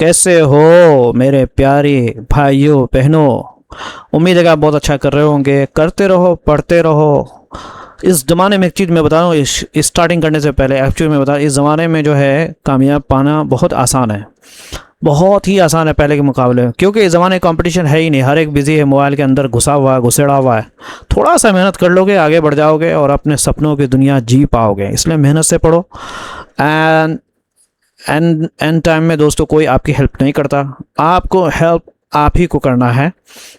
कैसे हो मेरे प्यारे भाइयों बहनों। उम्मीद है कि आप बहुत अच्छा कर रहे होंगे। करते रहो, पढ़ते रहो। इस ज़माने में एक चीज़ मैं बता रहा हूँ, स्टार्टिंग करने से पहले एक्चुअली मैं बता रहा हूँ, इस ज़माने में जो है कामयाब पाना बहुत आसान है। बहुत ही आसान है पहले के मुकाबले में, क्योंकि इस ज़माने कंपटीशन है ही नहीं। हर एक बिजी है, मोबाइल के अंदर घुसा हुआ है, घुसेड़ा हुआ है। थोड़ा सा मेहनत कर लोगे, आगे बढ़ जाओगे और अपने सपनों की दुनिया जी पाओगे। इसलिए मेहनत से पढ़ो। एंड एंड टाइम में दोस्तों कोई आपकी हेल्प नहीं करता, आपको हेल्प आप ही को करना है,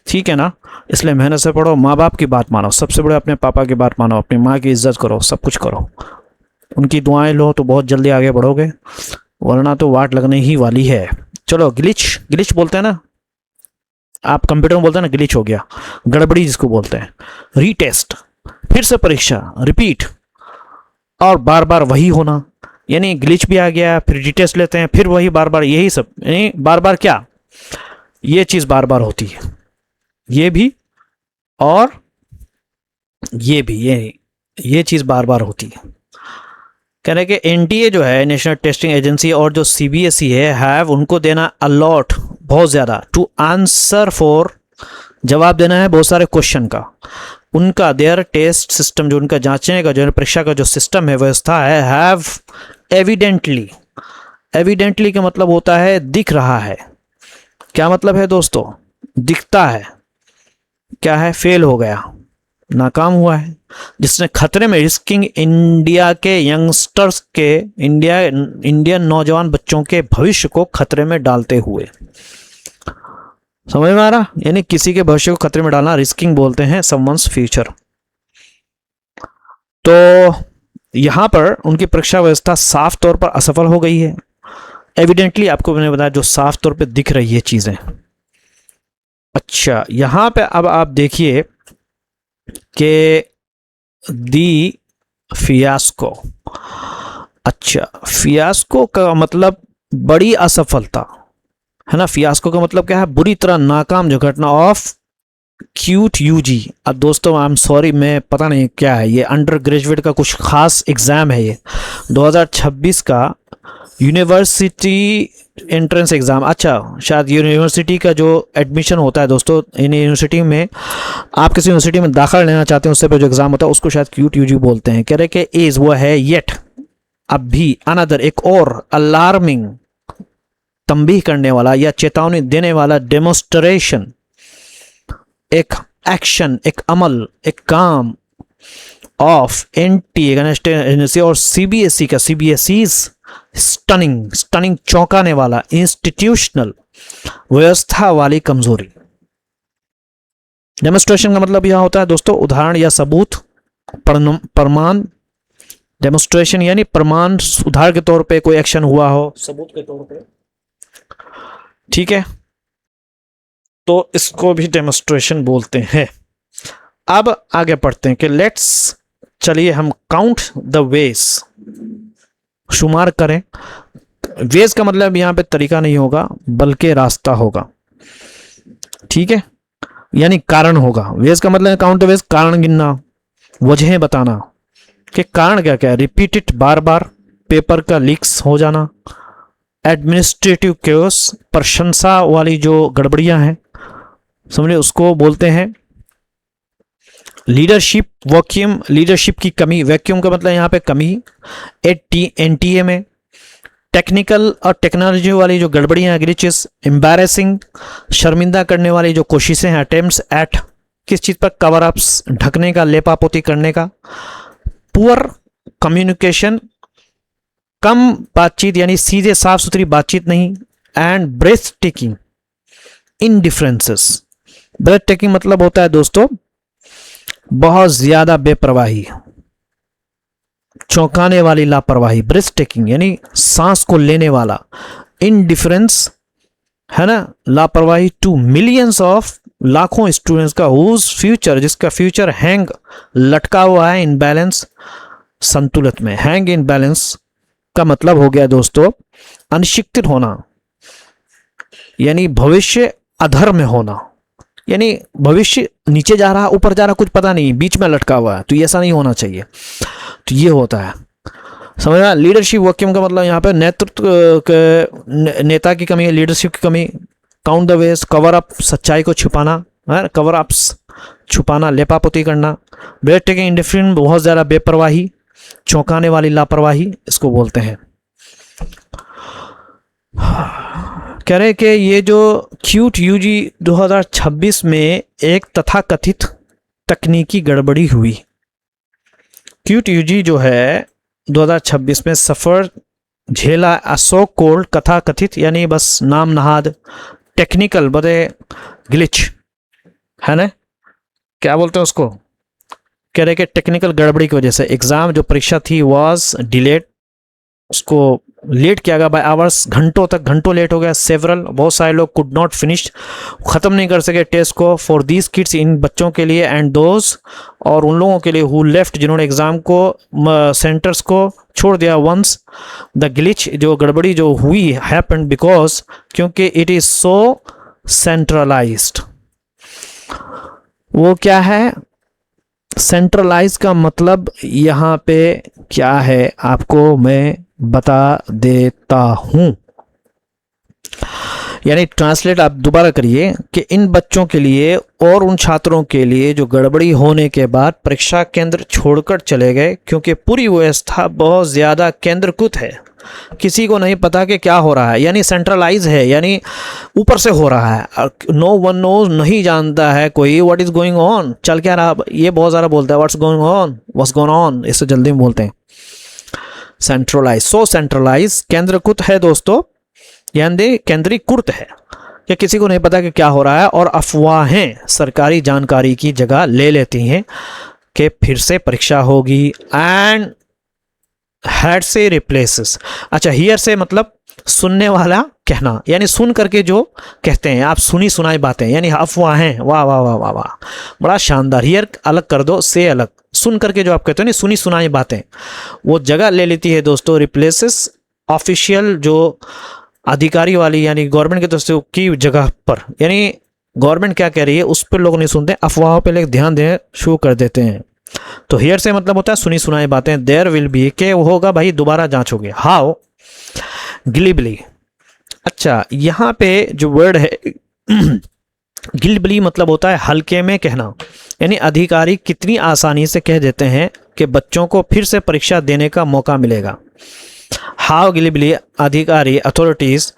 ठीक है ना। इसलिए मेहनत से पढ़ो, माँ बाप की बात मानो, सबसे बड़े अपने पापा की बात मानो, अपनी माँ की इज्जत करो, सब कुछ करो, उनकी दुआएं लो तो बहुत जल्दी आगे बढ़ोगे, वरना तो वाट लगने ही वाली है। चलो, ग्लिच ग्लिच बोलते हैं ना, आप कंप्यूटर में बोलते हैं ना, ग्लिच हो गया, गड़बड़ी जिसको बोलते हैं। रीटेस्ट, फिर से परीक्षा, रिपीट और बार बार वही होना, यानी ग्लिच भी आ गया, फिर रीटेस्ट लेते हैं, फिर वही बार बार, यही सब। यानी बार बार क्या, ये चीज़ बार बार होती है, ये भी और ये भी, ये चीज़ बार बार होती है। कह रहे कि एनटीए जो है, नेशनल टेस्टिंग एजेंसी, और जो सीबीएसई है, हैव उनको देना अलॉट, बहुत ज़्यादा, टू आंसर फॉर, जवाब देना है बहुत सारे क्वेश्चन का। उनका देयर टेस्ट सिस्टम, जो उनका जांचने का, जो परीक्षा का जो सिस्टम है, व्यवस्था है, हैव एविडेंटली, एविडेंटली का मतलब होता है दिख रहा है। क्या मतलब है दोस्तों? दिखता है। क्या है? फेल हो गया, नाकाम हुआ है, जिसने खतरे में, रिस्किंग इंडिया के यंगस्टर्स के, इंडियन नौजवान बच्चों के भविष्य को खतरे में डालते हुए। समझ में आ रहा? यानी किसी के भविष्य को खतरे में डालना, रिस्किंग बोलते हैं समवंस फ्यूचर। तो यहां पर उनकी परीक्षा व्यवस्था साफ तौर पर असफल हो गई है। एविडेंटली आपको मैंने बताया, जो साफ तौर पे दिख रही है चीजें। अच्छा, यहां पे अब आप देखिए कि दी फियास्को। अच्छा, फियास्को का मतलब बड़ी असफलता है ना। फियास्को का मतलब क्या है? बुरी तरह नाकाम जो घटना ऑफ क्यूट यूजी। अब दोस्तों आई एम सॉरी, मैं पता नहीं क्या है ये, अंडर ग्रेजुएट का कुछ खास एग्जाम है ये, 2026 का यूनिवर्सिटी एंट्रेंस एग्ज़ाम। अच्छा, शायद यूनिवर्सिटी का जो एडमिशन होता है दोस्तों, इन यूनिवर्सिटी में आप किसी यूनिवर्सिटी में दाखिला लेना चाहते हैं, उससे पर जो एग्ज़ाम होता है उसको शायद क्यूट यूजी बोलते हैं। कह रहे कि एज वो है येट, अब भी, अनदर, एक और, अलार्मिंग, तंबीह करने वाला या चेतावनी देने वाला, डेमोस्ट्रेशन, एक एक्शन, एक अमल, एक काम, ऑफ एनटीए और सीबीएसई का, सीबीएसई स्टनिंग, स्टनिंग चौंकाने वाला, इंस्टीट्यूशनल, व्यवस्था वाली कमजोरी। डेमोस्ट्रेशन का मतलब यह होता है दोस्तों उदाहरण या सबूत, प्रमाण। डेमोस्ट्रेशन यानी प्रमाण, उदाहरण के तौर पे कोई एक्शन हुआ हो, सबूत के तौर पे, ठीक है, तो इसको भी डेमोस्ट्रेशन बोलते हैं। अब आगे पढ़ते हैं कि लेट्स, चलिए हम काउंट द वेज, शुमार करें। वेज का मतलब यहां पे तरीका नहीं होगा, बल्कि रास्ता होगा, ठीक है, यानी कारण होगा। वेज का मतलब काउंट द वेज, कारण गिनना, वजहें बताना कि कारण क्या क्या है। रिपीटेड, बार बार, पेपर का लीक्स हो जाना, एडमिनिस्ट्रेटिव केओस, प्रशंसा वाली जो गड़बड़ियां हैं, समझे, उसको बोलते हैं लीडरशिप वैक्यूम, लीडरशिप की कमी, वैक्यूम का मतलब यहाँ पे कमी। एनटीए में टेक्निकल और टेक्नोलॉजी वाली जो गड़बड़ियाँ, ग्लिचेस, एम्बैरेसिंग, शर्मिंदा करने वाली जो कोशिशें हैं, अटेम्प्ट्स एट, किस चीज़ पर, कवर अप्स, ढकने का, लेपापोती करने का। पुअर कम्युनिकेशन, कम बातचीत, यानी सीधे साफ सुथरी बातचीत नहीं। And breath taking indifferences, breath taking मतलब होता है दोस्तों बहुत ज्यादा बेपरवाही, चौंकाने वाली लापरवाही। ब्रेथ टेकिंग यानी सांस को लेने वाला, इनडिफरेंस है ना, लापरवाही, टू मिलियंस ऑफ, लाखों स्टूडेंट्स का, हुज फ्यूचर, जिसका फ्यूचर हैंग, लटका हुआ है, इन बैलेंस, संतुलित में। हैंग इन बैलेंस का मतलब हो गया दोस्तों अनिश्चित होना, यानी भविष्य अधर में होना, यानी भविष्य नीचे जा रहा, ऊपर जा रहा, कुछ पता नहीं, बीच में लटका हुआ है, तो ये ऐसा नहीं होना चाहिए। तो ये होता है समझ में? लीडरशिप वैक्यूम का मतलब यहाँ पे नेतृत्व नेता की कमी है, लीडरशिप की कमी। Count the ways, cover up, सच्चाई को छुपाना है, कवर अप्स छुपाना, लेपापोती करना। ब्रेथ टेकिंग इंडिफरेंट, बहुत ज़्यादा बेपरवाही, चौंकाने वाली लापरवाही इसको बोलते हैं। कह रहे कि ये जो क्यूट यूजी 2026 में एक तथाकथित तकनीकी गड़बड़ी हुई। क्यूट यूजी जो है 2026 में सफ़र झेला असो कोल्ड कथाकथित, यानी बस नाम नहाद टेक्निकल बदे ग्लिच है ना, क्या बोलते हैं उसको, कह रहे कि टेक्निकल गड़बड़ी की वजह से एग्ज़ाम जो परीक्षा थी वाज डिलेड, उसको लेट किया गया बाय आवर्स, घंटों तक, घंटों लेट हो गया। सेवरल, बहुत सारे लोग कुड नॉट फिनिश, ख़त्म नहीं कर सके टेस्ट को। फॉर दीज किड्स, इन बच्चों के लिए, एंड दोज, और उन लोगों के लिए हु लेफ्ट, जिन्होंने एग्ज़ाम को सेंटर्स को छोड़ दिया वंस। द ग्लिच, जो गड़बड़ी जो हुई, हैपेंड बिकॉज, क्योंकि इट इज़ सो सेंट्रलाइज्ड। वो क्या है सेंट्रलाइज का मतलब, यहाँ पे क्या है आपको मैं बता देता हूं। यानी ट्रांसलेट आप दोबारा करिए कि इन बच्चों के लिए और उन छात्रों के लिए जो गड़बड़ी होने के बाद परीक्षा केंद्र छोड़कर चले गए, क्योंकि पूरी व्यवस्था बहुत ज़्यादा केंद्रीकृत है, किसी को नहीं पता कि क्या हो रहा है, यानी सेंट्रलाइज है, यानी ऊपर से हो रहा है। नो वन नोज, नहीं जानता है कोई व्हाट इज़ गोइंग ऑन, चल क्या रहा। ये बहुत ज़्यादा बोलता है what's going on, what's going on, इससे जल्दी में बोलते हैं। सेंट्रलाइज, सो सेंट्रलाइज, केंद्रीकृत है दोस्तों, यानी केंद्रीकृत है कि किसी को नहीं पता कि क्या हो रहा है, और अफवाहें सरकारी जानकारी की जगह ले लेती हैं कि फिर से परीक्षा होगी। एंड हेड से रिप्लेसेस, अच्छा हियर से मतलब सुनने वाला कहना, यानी सुन करके जो कहते हैं आप, सुनी सुनाई बातें, यानी अफवाहें। वाह वाह वाह वाह वाह, बड़ा शानदार। हियर अलग कर दो, से अलग, सुन करके जो आप कहते हो ना, सुनी सुनाई बातें, वो जगह ले लेती है दोस्तों रिप्लेसेस ऑफिशियल, जो अधिकारी वाली, यानी गवर्नमेंट के दोस्तों की जगह पर। यानी गवर्नमेंट क्या कह रही है उस पर लोग नहीं सुनते, अफवाहों पे लोग ध्यान देना शुरू कर देते हैं। तो हियर से मतलब होता है सुनी सुनाई बातें। देयर विल बी, के होगा भाई दोबारा जांच होगी। हाउ, गिलिबली, अच्छा यहाँ पे जो वर्ड है गिलिबली मतलब होता है हल्के में कहना, यानी अधिकारी कितनी आसानी से कह देते हैं कि बच्चों को फिर से परीक्षा देने का मौका मिलेगा। हाउ गिलिबली, अधिकारी अथॉरिटीज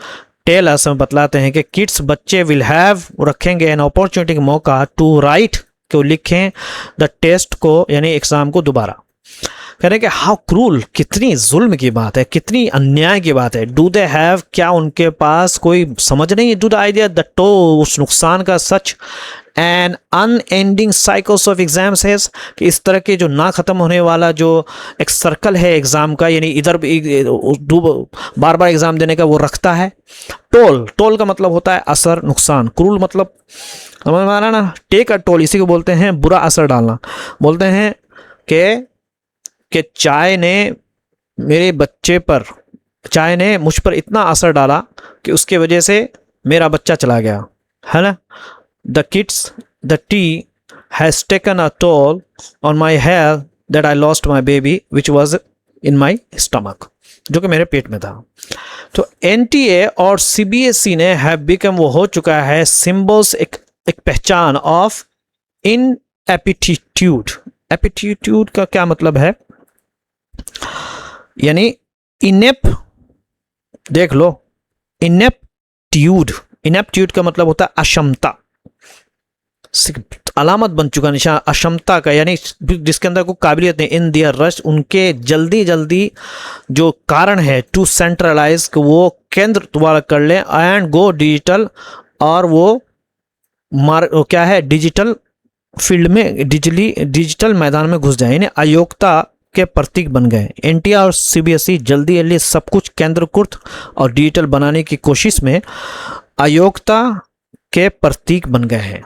टेल अस, बतलाते हैं कि किड्स बच्चे विल हैव, रखेंगे एन अपॉर्चुनिटी, मौका, टू राइट, को लिखें, द टेस्ट को, यानी एग्जाम को दोबारा। कह रहे हैं कि हाउ क्रूल, कितनी जुल्म की बात है, कितनी अन्याय की बात है। डू दे हैव, क्या उनके पास कोई समझ नहीं है, do the idea, the toe, उस नुकसान का सच, an unending cycles of exams है, कि इस तरह के जो ना ख़त्म होने वाला जो एक सर्कल है एग्ज़ाम का, यानी इधर बार बार एग्ज़ाम देने का वो रखता है। टोल, टोल का मतलब होता है असर, नुकसान। क्रूल मतलब समझ में आ रहा ना, टेक अ टोल, इसी को बोलते हैं बुरा असर डालना। बोलते हैं कि चाय ने मेरे बच्चे पर, चाय ने मुझ पर इतना असर डाला कि उसके वजह से मेरा बच्चा चला गया, है ना। The kids, the T has taken a toll on my health that I lost my baby which was in my stomach, जो कि मेरे पेट में था। तो एनटीए और सीबीएसई ने हैव बिकम, वो हो चुका है सिंबल्स, एक पहचान ऑफ इन एपिट्यूड। एपिट्यूड का क्या मतलब है, यानी इनेप, देख लो, इनेप्ट्यूड, इनेप्ट्यूड का मतलब होता है अक्षमता, अलामत बन चुका निशान अक्षमता का, यानी जिसके अंदर कोई काबिलियत नहीं। इन दियर रश, उनके जल्दी जल्दी जो कारण है, टू सेंट्रलाइज, वो केंद्र द्वारा कर ले, एंड गो डिजिटल, और वो क्या है डिजिटल फील्ड में, डिजिटल मैदान में घुस जाए, यानी अयोग्यता के प्रतीक बन गए। एनटीए और सीबीएसई जल्दी जल्दी सब कुछ केंद्रीकृत और डिजिटल बनाने की कोशिश में अयोग्यता के प्रतीक बन गए हैं।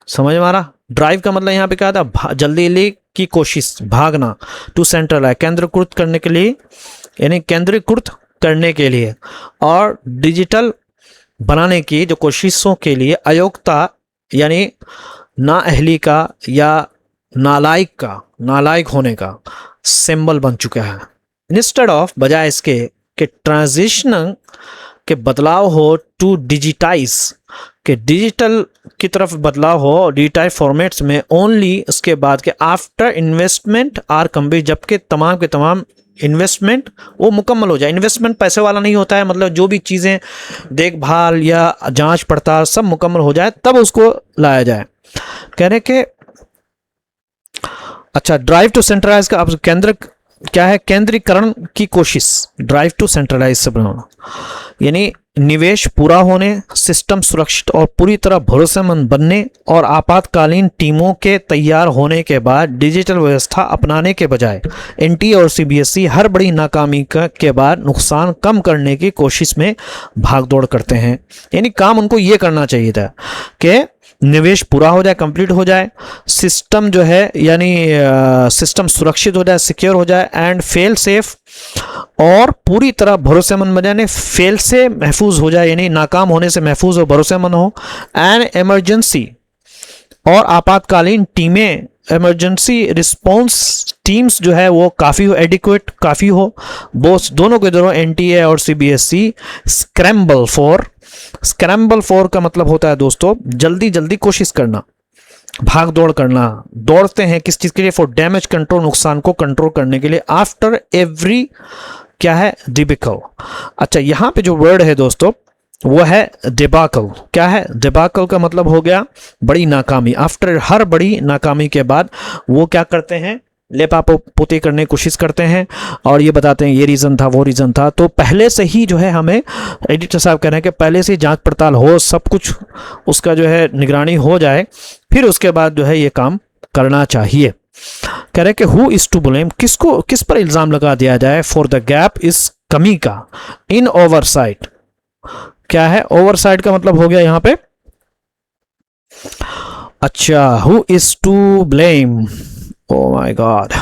समझ में आ रहा। ड्राइव का मतलब यहाँ पे क्या था, जल्दी जल्दी की कोशिश, भागना। टू सेंट्रलाइज, केंद्रीकृत करने के लिए, यानी केंद्रीकृत करने के लिए, और डिजिटल बनाने की जो कोशिशों के लिए अयोग्यता, यानी नाअहली का या नालायक का, नालायक होने का सिंबल बन चुका है। इंस्टेड ऑफ, बजाय इसके कि ट्रांजिशन के बदलाव हो टू डिजिटाइज, कि डिजिटल की तरफ बदलाव हो डिजिटाइज फॉर्मेट्स में, ओनली उसके बाद के आफ्टर इन्वेस्टमेंट आर कंप्लीट, जबकि तमाम के तमाम इन्वेस्टमेंट वो मुकम्मल हो जाए। इन्वेस्टमेंट पैसे वाला नहीं होता है, मतलब जो भी चीज़ें देखभाल या जांच पड़ताल सब मुकम्मल हो जाए तब उसको लाया जाए। कह रहे कि अच्छा, ड्राइव टू सेंट्रलाइज का अब केंद्र क्या है, केंद्रीकरण की कोशिश, ड्राइव टू सेंट्रलाइज से बनाना, यानी निवेश पूरा होने, सिस्टम सुरक्षित और पूरी तरह भरोसेमंद बनने और आपातकालीन टीमों के तैयार होने के बाद डिजिटल व्यवस्था अपनाने के बजाय एनटीए और सीबीएसई हर बड़ी नाकामी के बाद नुकसान कम करने की कोशिश में भागदौड़ करते हैं। यानी काम उनको ये करना चाहिए था कि निवेश पूरा हो जाए, कंप्लीट हो जाए, सिस्टम जो है यानी सिस्टम सुरक्षित हो जाए, सिक्योर हो जाए, एंड फेल सेफ और पूरी तरह भरोसेमंद बन जाए, फेल से महफूज हो जाए, यानी नाकाम होने से महफूज और भरोसेमंद हो, एंड इमरजेंसी और आपातकालीन टीमें, इमरजेंसी रिस्पॉन्स टीम्स जो है वो काफ़ी हो, एडिक्वेट काफ़ी हो, बोथ दोनों के दोनों एनटीए और सीबीएसई स्क्रैम्बल फॉर का मतलब होता है दोस्तों जल्दी जल्दी कोशिश करना, भाग दौड़ करना, दौड़ते हैं किस चीज़ के लिए, फॉर डैमेज कंट्रोल, नुकसान को कंट्रोल करने के लिए, आफ्टर एवरी क्या है, डिबिकल। अच्छा, यहाँ पे जो वर्ड है दोस्तों वो है डिबाकल। क्या है डिबाकल का मतलब हो गया बड़ी नाकामी, आफ्टर हर बड़ी नाकामी के बाद वो क्या करते हैं, लेपा पोते करने की कोशिश करते हैं और ये बताते हैं ये रीज़न था वो रीज़न था। तो पहले से ही जो है हमें एडिटर साहब कह रहे हैं कि पहले से जांच पड़ताल हो, सब कुछ उसका जो है निगरानी हो जाए, फिर उसके बाद जो है ये काम करना चाहिए। कह रहे कि हु इज़ टू ब्लेम, किसको किस पर इल्ज़ाम लगा दिया जाए, फॉर द गैप इस कमी का, इन ओवरसाइट। क्या है ओवरसाइट का मतलब हो गया यहाँ पे, अच्छा who is to blame, oh my god,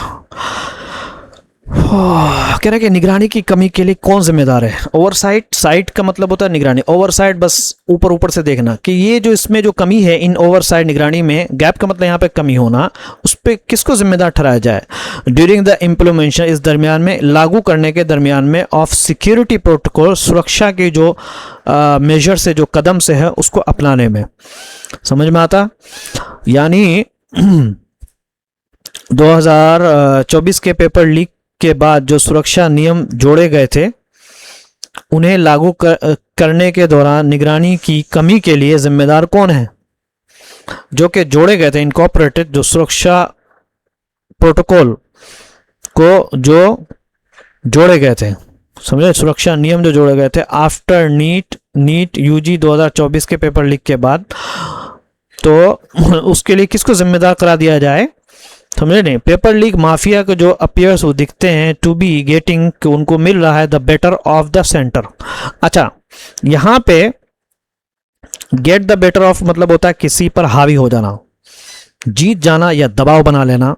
कह रहे हैं कि निगरानी की कमी के लिए कौन जिम्मेदार है। ओवरसाइट, साइट का मतलब होता है निगरानी, ओवरसाइट बस ऊपर ऊपर से देखना कि ये जो इसमें जो कमी है इन ओवरसाइट निगरानी में, गैप का मतलब यहाँ पे कमी होना, उस पर किसको जिम्मेदार ठहराया जाए। ड्यूरिंग द इम्प्लीमेंटेशन, इस दरमियान में, लागू करने के दरमियान में, ऑफ सिक्योरिटी प्रोटोकॉल, सुरक्षा के जो मेजर से जो कदम से है उसको अपनाने में। समझ में आता, यानी 2024 के पेपर लीक के बाद जो सुरक्षा नियम जोड़े गए थे उन्हें लागू करने के दौरान निगरानी की कमी के लिए जिम्मेदार कौन है, जो कि जोड़े गए थे, इनकॉर्पोरेटेड जो सुरक्षा प्रोटोकॉल को जो जोड़े गए थे, समझे, सुरक्षा नियम जो जोड़े गए थे आफ्टर नीट यूजी 2024 के पेपर लीक के बाद, तो उसके लिए किसको जिम्मेदार करा दिया जाए, समझे नहीं। पेपर लीक माफिया को जो अपीयर्स वो दिखते हैं टू बी गेटिंग, उनको मिल रहा है the better of the centre. अच्छा, यहाँ पे गेट द बेटर ऑफ मतलब होता है किसी पर हावी हो जाना, जीत जाना या दबाव बना लेना,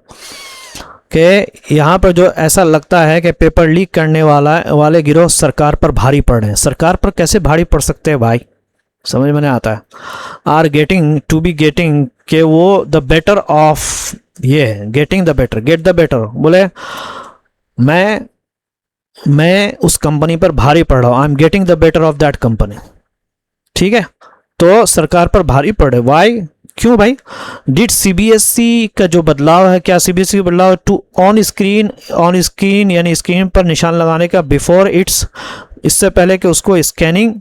कि यहाँ पर जो ऐसा लगता है कि पेपर लीक करने वाले गिरोह सरकार पर भारी पड़ रहे हैं। सरकार पर कैसे भारी पड़ सकते हैं भाई, समझ में नहीं आता है। Are getting, to be getting, के वो द बेटर ऑफ, ये getting the better, get the better बोले मैं उस कंपनी पर भारी पड़ रहा हूँ, I am getting the better of that company. ठीक है, तो सरकार पर भारी पड़े, वाई, क्यों भाई। डिड सीबीएसई का जो बदलाव है, क्या सीबीएसई का बदलाव टू ऑन स्क्रीन यानी स्क्रीन पर निशान लगाने का, बिफोर इट्स, इससे पहले कि उसको स्कैनिंग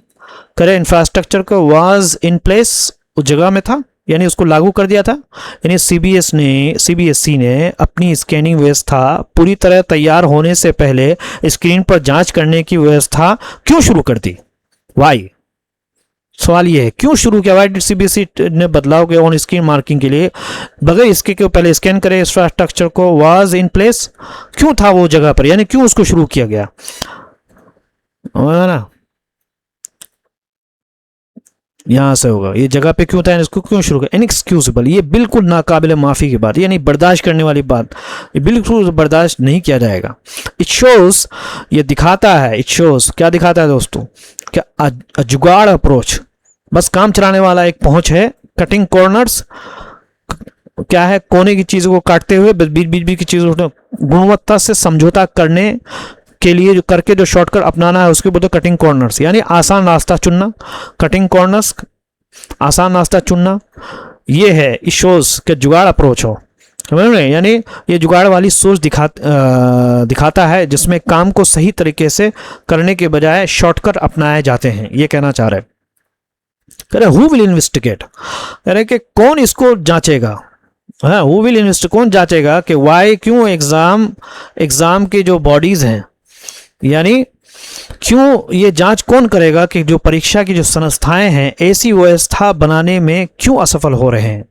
करे, इंफ्रास्ट्रक्चर को वाज इन प्लेस, उस जगह में था, यानी उसको लागू कर दिया था। यानी सीबीएसई ने अपनी स्कैनिंग व्यवस्था पूरी तरह तैयार होने से पहले स्क्रीन पर जांच करने की व्यवस्था क्यों शुरू कर दी, वाई। सवाल ये है क्यों शुरू किया, वाई डिड सीबीएसई ने बदलाव के ऑन स्क्रीन मार्किंग के लिए बगैर इसके के पहले स्कैन करे इंफ्रास्ट्रक्चर को, वाज इन प्लेस, क्यों था वो जगह पर, यानी क्यों उसको शुरू किया गया ना, यहां से होगा, ये जगह पे क्यों था, इसको क्यों शुरू किया, इनएक्सक्यूजेबल, ये बिल्कुल नाकाबिले माफी की बात, यानी बर्दाश्त करने वाली बात, ये बिल्कुल बर्दाश्त नहीं किया जाएगा। इट शोज, ये दिखाता है, इट शोज क्या दिखाता है दोस्तों, क्या जुगाड़ अप्रोच, बस काम चलाने वाला एक पहुंच है, कटिंग कॉर्नर्स, क्या है, कोने की चीजों को काटते हुए बीच की चीजों गुणवत्ता से समझौता करने के लिए जो करके जो शॉर्टकट अपनाना है उसके बोलते कटिंग कॉर्नर्स, यानी आसान रास्ता चुनना। कटिंग कॉर्नर्स, आसान रास्ता चुनना, ये है इस शोज के जुगाड़ अप्रोच हो, समझ रहे हैं? यानी ये जुगाड़ वाली सोच दिखाता है जिसमें काम को सही तरीके से करने के बजाय शॉर्टकट अपनाए जाते हैं, ये कहना चाह रहे हैं। कह रहे हु विल इन्वेस्टिगेट, कह रहे कि कौन इसको जांचेगा, हाँ हु विल इन्वेस्टिगेट, कौन जांचेगा कि वाई, क्यों एग्जाम की जो बॉडीज हैं, यानी क्यों ये जांच कौन करेगा कि जो परीक्षा की जो संस्थाएं हैं ऐसी व्यवस्था बनाने में क्यों असफल हो रहे हैं,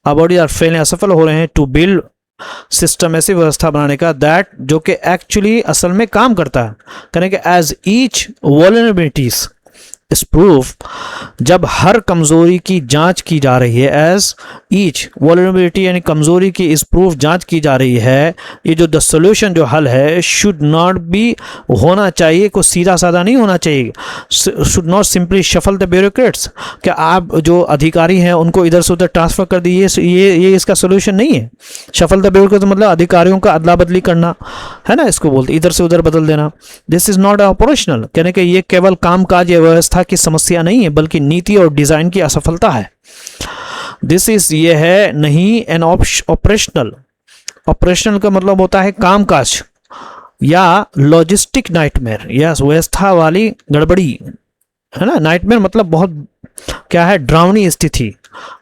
बॉडीज आर फेल, असफल हो रहे हैं टू बिल्ड सिस्टम, ऐसी व्यवस्था बनाने का दैट जो कि एक्चुअली असल में काम करता है। कहने के एज ईच वल्नरेबिलिटीज इस प्रूफ, जब हर कमजोरी की जांच की जा रही है, एज ईच वल्नरेबिलिटी यानी कमजोरी की इस प्रूफ जांच की जा रही है, ये जो द सोल्यूशन जो हल है शुड नॉट बी, होना चाहिए को सीधा साधा नहीं होना चाहिए, should not simply shuffle the bureaucrats, क्या आप जो अधिकारी हैं उनको इधर से उधर ट्रांसफर कर दीजिए, ये इसका सोल्यूशन नहीं है। शफल द ब्यूरोक्रेट्स मतलब अधिकारियों का अदला बदली करना है ना, इसको बोलते इधर से उधर बदल देना। दिस इज नॉट ऑपरेशनल, कहने के ये केवल कामकाज या व्यवस्था की समस्या नहीं है बल्कि नीति और डिजाइन की असफलता है। दिस इज, ये है नहीं एन ऑपरेशनल, ऑपरेशनल का मतलब होता है कामकाज या लॉजिस्टिक नाइटमेयर, या व्यवस्था वाली गड़बड़ी है ना। नाइटमेयर मतलब बहुत क्या है, डरावनी स्थिति,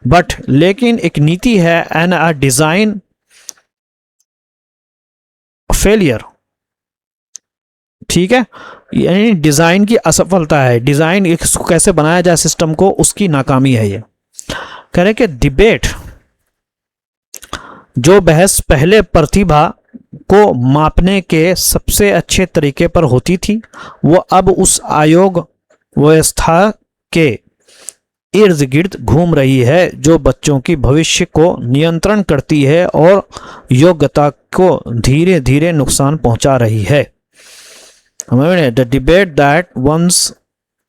बट लेकिन एक नीति है एंड अ डिजाइन फेलियर, ठीक है, यानी डिजाइन की असफलता है, डिजाइन इसको कैसे बनाया जाए सिस्टम को, उसकी नाकामी है ये। कह रहे कि डिबेट, जो बहस पहले प्रतिभा को मापने के सबसे अच्छे तरीके पर होती थी, वो अब उस आयोग व्यवस्था के इर्द गिर्द घूम रही है जो बच्चों की भविष्य को नियंत्रण करती है और योग्यता को धीरे धीरे नुकसान पहुंचा रही है। The debate that once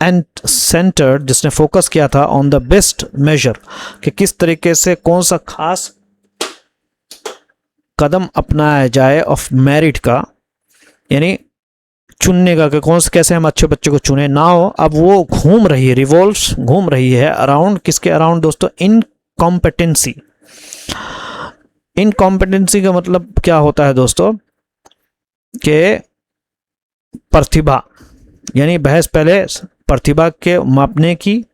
and centre, जिसने फोकस किया था ऑन द बेस्ट मेजर, कि किस तरीके से कौन सा खास कदम अपनाया जाए ऑफ मेरिट का, यानी चुनने का कि कौन से कैसे हम अच्छे बच्चे को चुने ना हो, अब वो घूम रही है, रिवॉल्व्स घूम रही है अराउंड, किसके अराउंड दोस्तों, इनकॉम्पिटेंसी। इनकॉम्पिटेंसी का मतलब क्या होता है दोस्तों, कि प्रतिभा, यानी बहस पहले प्रतिभा के मापने की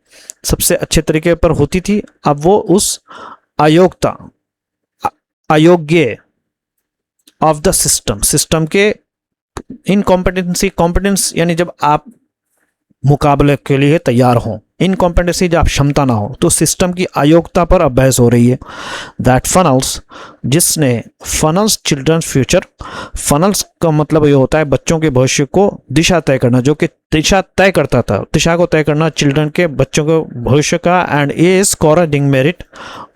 सबसे अच्छे तरीके पर होती थी, अब वो उस अयोग्य ऑफ द सिस्टम के इनकॉम्पिटेंसी, कॉम्पिटेंस यानी जब आप मुकाबले के लिए तैयार हों, इनकॉम्पिटेंसी जब आप क्षमता ना हो, तो सिस्टम की अयोग्यता पर अब बहस हो रही है। दैट फनल्स, जिसने फनल्स चिल्ड्रंस फ्यूचर, फनल्स का मतलब ये होता है बच्चों के भविष्य को दिशा तय करना, जो कि दिशा तय करता था, दिशा को तय करना चिल्ड्रन के बच्चों के भविष्य का, एंड इज कॉरेडिंग मेरिट,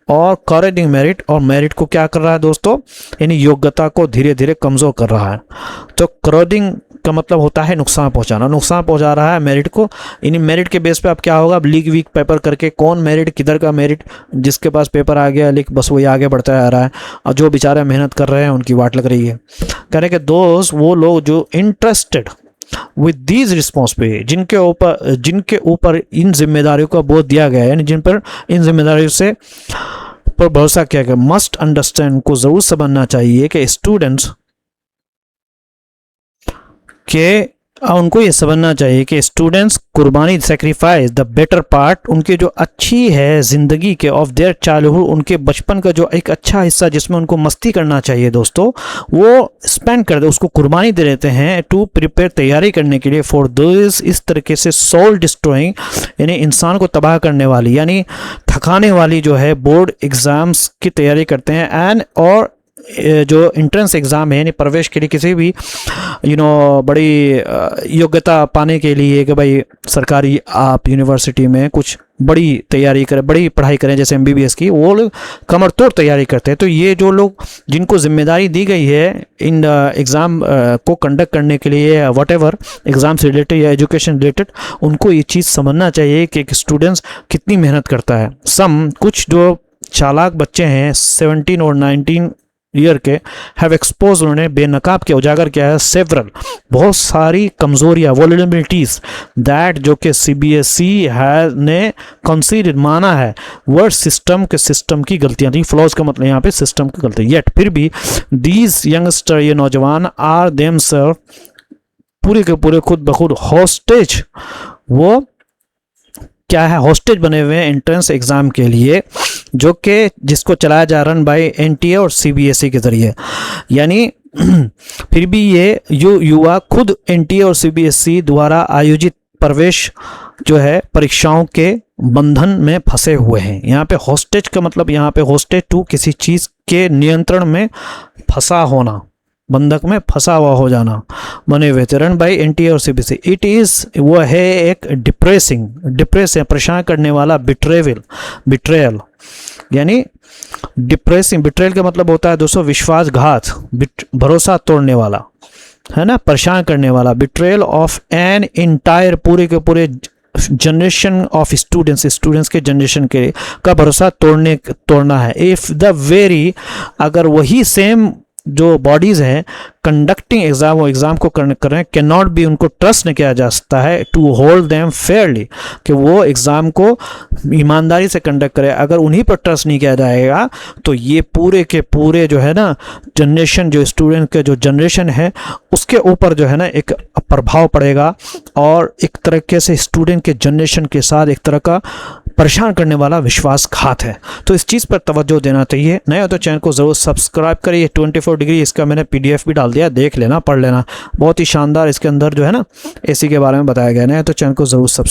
और कॉरेडिंग मेरिट, और मेरिट को क्या कर रहा है दोस्तों, यानी योग्यता को धीरे धीरे कमजोर कर रहा है। तो कॉरेडिंग का मतलब होता है नुकसान पहुंचाना, नुकसान पहुंचा रहा है मेरिट को। इन मेरिट के बेस पे अब क्या होगा, अब लीक वीक पेपर करके कौन मेरिट, किधर का मेरिट, जिसके पास पेपर आ गया लीक, बस वही आगे बढ़ता आ रहा है, और जो बेचारे मेहनत कर रहे हैं उनकी वाट लग रही है। कह रहे कि दोस्त वो लोग जो इंटरेस्टेड विद दीज रिस्पॉन्सिबिलिटी, जिनके ऊपर इन जिम्मेदारियों का बोझ दिया गया है, यानी जिन पर इन जिम्मेदारियों से पर भरोसा किया गया, मस्ट अंडरस्टैंड, को जरूर समझना चाहिए कि स्टूडेंट्स के उनको ये समझना चाहिए कि स्टूडेंट्स कुर्बानी, सेक्रीफाइस द बेटर पार्ट, उनकी जो अच्छी है ज़िंदगी के ऑफ देयर चाइल्डहुड, उनके बचपन का जो एक अच्छा हिस्सा जिसमें उनको मस्ती करना चाहिए दोस्तों, वो स्पेंड कर दे, उसको कुर्बानी दे देते हैं टू प्रिपेयर, तैयारी करने के लिए, फॉर दिस, इस तरीके से सोल डिस्ट्रॉइंग, यानी इंसान को तबाह करने वाली, यानी थकाने वाली जो है बोर्ड एग्ज़ाम्स की तैयारी करते हैं, एंड और जो एंट्रेंस एग्ज़ाम है, यानी प्रवेश के लिए किसी भी बड़ी योग्यता पाने के लिए कि भाई सरकारी आप यूनिवर्सिटी में कुछ बड़ी तैयारी करें, बड़ी पढ़ाई करें, जैसे MBBS की, वो लोग कमर तोड़ तैयारी करते हैं। तो ये जो लोग जिनको जिम्मेदारी दी गई है इन एग्ज़ाम को कंडक्ट करने के लिए, वट एवर एग्ज़ाम से रिलेटेड या एजुकेशन रिलेटेड, उनको ये चीज़ समझना चाहिए कि स्टूडेंट्स कितनी मेहनत करता है। कुछ जो चालाक बच्चे हैं 17 और 19 ईयर के हैव एक्सपोज, उन्होंने बेनकाब किया, उजागर किया है सेवरल, बहुत सारी कमजोरियां, वोलेबिलिटीज दैट जो कि सीबीएसई ने कंसीडर माना है वर्ड सिस्टम के, सिस्टम की गलतियां थी। फ्लॉज का मतलब यहाँ पे सिस्टम की गलती। येट फिर भी दीज यंगस्टर, ये नौजवान, आर देमसेल्फ, पूरे के पूरे खुद ब खुद हॉस्टेज, वो क्या है, हॉस्टेज बने हुए हैं एंट्रेंस एग्जाम के लिए, जो कि जिसको चलाया जा रन बाय एनटीए और सीबीएसई के जरिए। यानी फिर भी ये युवा खुद एनटीए और सीबीएसई द्वारा आयोजित प्रवेश जो है परीक्षाओं के बंधन में फंसे हुए हैं। यहाँ पे हॉस्टेज का मतलब, यहाँ पे हॉस्टेज टू किसी चीज के नियंत्रण में फंसा होना, बंधक में फंसा हुआ हो जाना, बने हुए थे। रन बाई एनटीए और सीबीएसई। इट इज, वो है एक डिप्रेसिंग, डिप्रेस है, परेशान करने वाला, बिट्रेयल, यानी डिप्रेसिंग, बिट्रेयल का मतलब होता है दोस्तों विश्वासघात, भरोसा तोड़ने वाला, है ना, परेशान करने वाला। बिट्रेयल ऑफ एन इंटायर, पूरे के पूरे जनरेशन ऑफ स्टूडेंट्स के जनरेशन के का भरोसा तोड़ना है। इफ द वेरी, अगर वही सेम जो बॉडीज हैं कंडक्टिंग एग्जाम, वो एग्जाम को कर रहे हैं, कैन नॉट बी, उनको ट्रस्ट नहीं किया जा सकता है, टू होल्ड देम फेयरली, कि वो एग्जाम को ईमानदारी से कंडक्ट करे। अगर उन्हीं पर ट्रस्ट नहीं किया जाएगा तो ये पूरे के पूरे जो है ना जनरेशन, जो स्टूडेंट के जो जनरेशन है उसके ऊपर जो है ना एक प्रभाव पड़ेगा, और एक तरीके से स्टूडेंट के जनरेशन के साथ एक तरह का परेशान करने वाला विश्वासघात है। तो इस चीज़ पर तवज्जो देना चाहिए। नए हो तो चैनल को ज़रूर सब्सक्राइब करिए। 24 डिग्री इसका मैंने पीडीएफ भी डाल दिया, देख लेना, पढ़ लेना, बहुत ही शानदार इसके अंदर जो है ना एसी के बारे में बताया गया है। नए तो चैनल को ज़रूर सब्सक्राइब